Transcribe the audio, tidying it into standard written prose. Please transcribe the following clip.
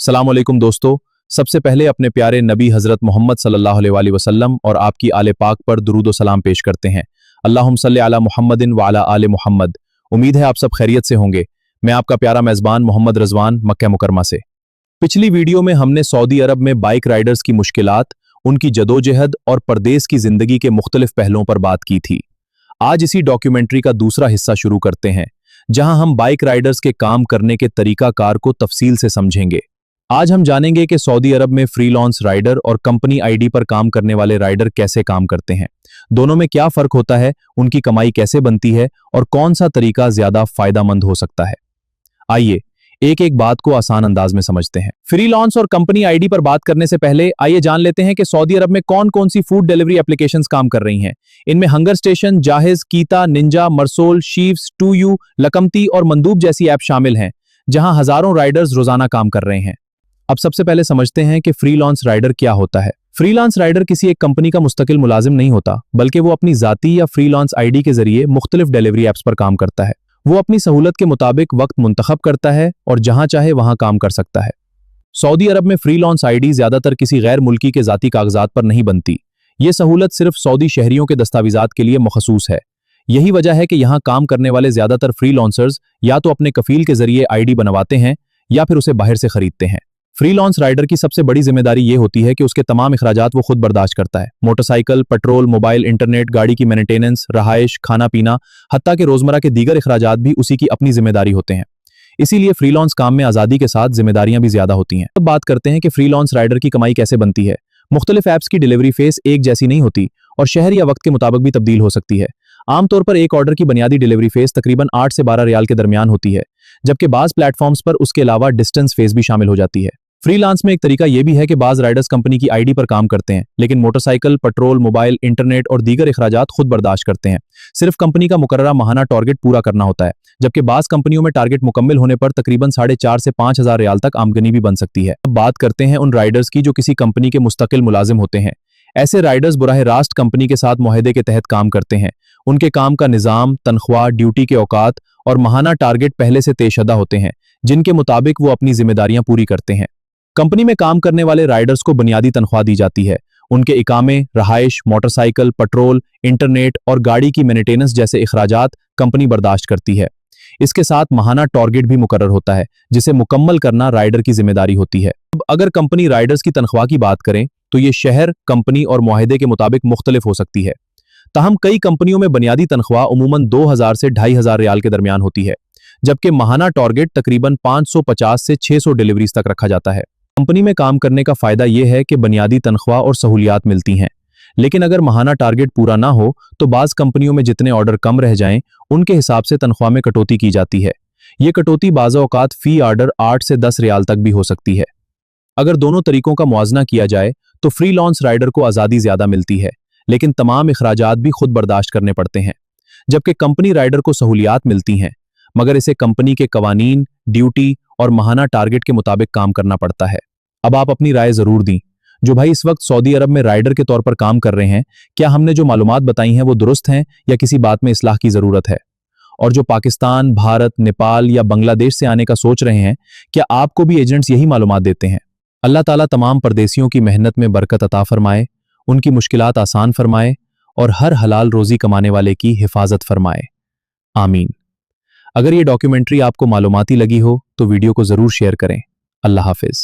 सलाम अलैकुम दोस्तों। सबसे पहले अपने प्यारे नबी हजरत मोहम्मद सल्लल्लाहु अलैहि वसल्लम और आपकी आले पाक पर दुरूद व सलाम पेश करते हैं। अल्लाहुम्म सल्ली अला मुहम्मदिन व अला आले मुहम्मद। उम्मीद है आप सब खैरियत से होंगे। मैं आपका प्यारा मेज़बान मोहम्मद रज़वान मक्का मुकरमा से। पिछली वीडियो में हमने सऊदी अरब में बाइक राइडर्स की मुश्किलात, उनकी जदोजहद और परदेस की जिंदगी के मुख्तलिफ पहलुओं पर बात की थी। आज इसी डॉक्यूमेंट्री का दूसरा हिस्सा शुरू करते हैं, जहां हम बाइक राइडर्स के काम करने के तरीकाकार को तफसील से समझेंगे। आज हम जानेंगे कि सऊदी अरब में फ्रीलांस राइडर और कंपनी आईडी पर काम करने वाले राइडर कैसे काम करते हैं, दोनों में क्या फर्क होता है, उनकी कमाई कैसे बनती है और कौन सा तरीका ज्यादा फायदेमंद हो सकता है। आइए एक एक बात को आसान अंदाज में समझते हैं। फ्रीलांस और कंपनी आईडी पर बात करने से पहले आइए जान लेते हैं कि सऊदी अरब में कौन कौन सी फूड डिलीवरी एप्लीकेशंस काम कर रही हैं। इनमें हंगर स्टेशन, जाहिज, कीता, निंजा, मरसोल, शीव्स, टू यू, लकमती और मंदूब जैसी ऐप शामिल हैं, जहां हजारों राइडर्स रोजाना काम कर रहे हैं। अब सबसे पहले समझते हैं कि फ्रीलांस राइडर क्या होता है। फ्रीलांस राइडर किसी एक कंपनी का मुस्तकिल मुलाजिम नहीं होता, बल्कि वो अपनी जाती या फ्रीलांस आईडी के जरिए मुख्तलिफ डिलीवरी ऐप्स पर काम करता है। वो अपनी सहूलत के मुताबिक वक्त मुंतखब करता है और जहां चाहे वहां काम कर सकता है। सऊदी अरब में फ्रीलांस आईडी ज्यादातर किसी गैर मुल्की के जाती कागजात पर नहीं बनती। ये सहूलत सिर्फ सऊदी शहरियों के दस्तावेजात के लिए मखसूस है। यही वजह है कि यहाँ काम करने वाले ज्यादातर फ्रीलांसर्स या तो अपने कफील के जरिए आईडी बनवाते हैं या फिर उसे बाहर से खरीदते हैं। फ्रीलांस राइडर की सबसे बड़ी जिम्मेदारी ये होती है कि उसके तमाम अखराजात वो खुद बर्दाश्त करता है। मोटरसाइकिल, पेट्रोल, मोबाइल, इंटरनेट, गाड़ी की मेंटेनेंस, रहाइश, खाना पीना, हत्ता के रोजमर्रा के दीगर अखराजात भी उसी की अपनी जिम्मेदारी होते हैं। इसीलिए फ्रीलांस काम में आजादी के साथ जिम्मेदारियां भी ज्यादा होती हैं। अब बात करते हैं कि फ्रीलांस राइडर की कमाई कैसे बनती है। मुख्तलिफ ऐप्स की डिलीवरी फेस एक जैसी नहीं होती और शहर या वक्त के मुताबिक भी तब्दील हो सकती है। आमतौर पर एक ऑर्डर की बुनियादी डिलीवरी फेस तकरीबन 8 से 12 रियाल के दरमियान होती है, जबकि बाज प्लेटफॉर्म्स पर उसके अलावा डिस्टेंस फेस भी शामिल हो जाती है। फ्रीलांस में एक तरीका यह भी है कि बाज राइडर्स कंपनी की आईडी पर काम करते हैं, लेकिन मोटरसाइकिल, पेट्रोल, मोबाइल, इंटरनेट और दीगर अखराजात खुद बर्दाश्त करते हैं। सिर्फ कंपनी का मुकर्ररा माहाना टारगेट पूरा करना होता है, जबकि बाज कंपनियों में टारगेट मुकम्मल होने पर तकरीबन 4.5 से 5,000 रियाल तक आमदनी भी बन सकती है। अब बात करते हैं उन राइडर्स की जो किसी कंपनी के मुस्तकिल मुलाजिम होते हैं। ऐसे राइडर्स बराह रास्त कंपनी के साथ मुआहदे के तहत काम करते हैं। उनके काम का निज़ाम, तनख्वाह, ड्यूटी के औकात और माहाना टारगेट पहले से तयशदा होते हैं, जिनके मुताबिक वो अपनी जिम्मेदारियां पूरी करते हैं। कंपनी में काम करने वाले राइडर्स को बुनियादी तनख्वाह दी जाती है। उनके इकामे, रहाइश, मोटरसाइकिल, पेट्रोल, इंटरनेट और गाड़ी की मेंटेनेंस जैसे अखराजात कंपनी बर्दाश्त करती है। इसके साथ माहाना टारगेट भी मुकर्रर होता है, जिसे मुकम्मल करना राइडर की जिम्मेदारी होती है। अब अगर कंपनी राइडर्स की तनख्वाह की बात करें तो ये शहर, कंपनी और मुआहदे के मुताबिक मुख्तलिफ हो सकती है। ताहम कई कंपनियों में बुनियादी तनख्वाह उमूमन 2,000 से 2,500 रियाल के दरमियान होती है, जबकि माहाना टारगेट तकरीबन 550 से 600 डिलीवरीज तक रखा जाता है। कंपनी में काम करने का फायदा यह है कि बुनियादी तनख्वाह और सहूलियात मिलती हैं, लेकिन अगर माहाना टारगेट पूरा ना हो तो बाज कंपनियों में जितने ऑर्डर कम रह जाएं, उनके हिसाब से तनख्वाह में कटौती की जाती है। ये कटौती बाज़ औक़ात फी ऑर्डर 8 से 10 रियाल तक भी हो सकती है। अगर दोनों तरीकों का मुआवजा किया जाए तो फ्रीलांस राइडर को आज़ादी ज्यादा मिलती है, लेकिन तमाम अखराजात भी खुद बर्दाश्त करने पड़ते हैं, जबकि कंपनी राइडर को सहूलियात मिलती हैं, मगर इसे कंपनी के कवानीन, ड्यूटी और माहाना टारगेट के मुताबिक काम करना पड़ता है। अब आप अपनी राय जरूर दी। जो भाई इस वक्त सऊदी अरब में राइडर के तौर पर काम कर रहे हैं, क्या हमने जो मालूमात बताई हैं वो दुरुस्त हैं या किसी बात में इस्लाह की जरूरत है? और जो पाकिस्तान, भारत, नेपाल या बांग्लादेश से आने का सोच रहे हैं, क्या आपको भी एजेंट्स यही मालूमात देते हैं? अल्लाह ताला तमाम परदेसियों की मेहनत में बरकत अता फरमाए, उनकी मुश्किलात आसान फरमाए और हर हलाल रोजी कमाने वाले की हिफाजत फरमाए। आमीन। अगर ये डॉक्यूमेंट्री आपको मालूमाती लगी हो तो वीडियो को जरूर शेयर करें। अल्लाह हाफिज।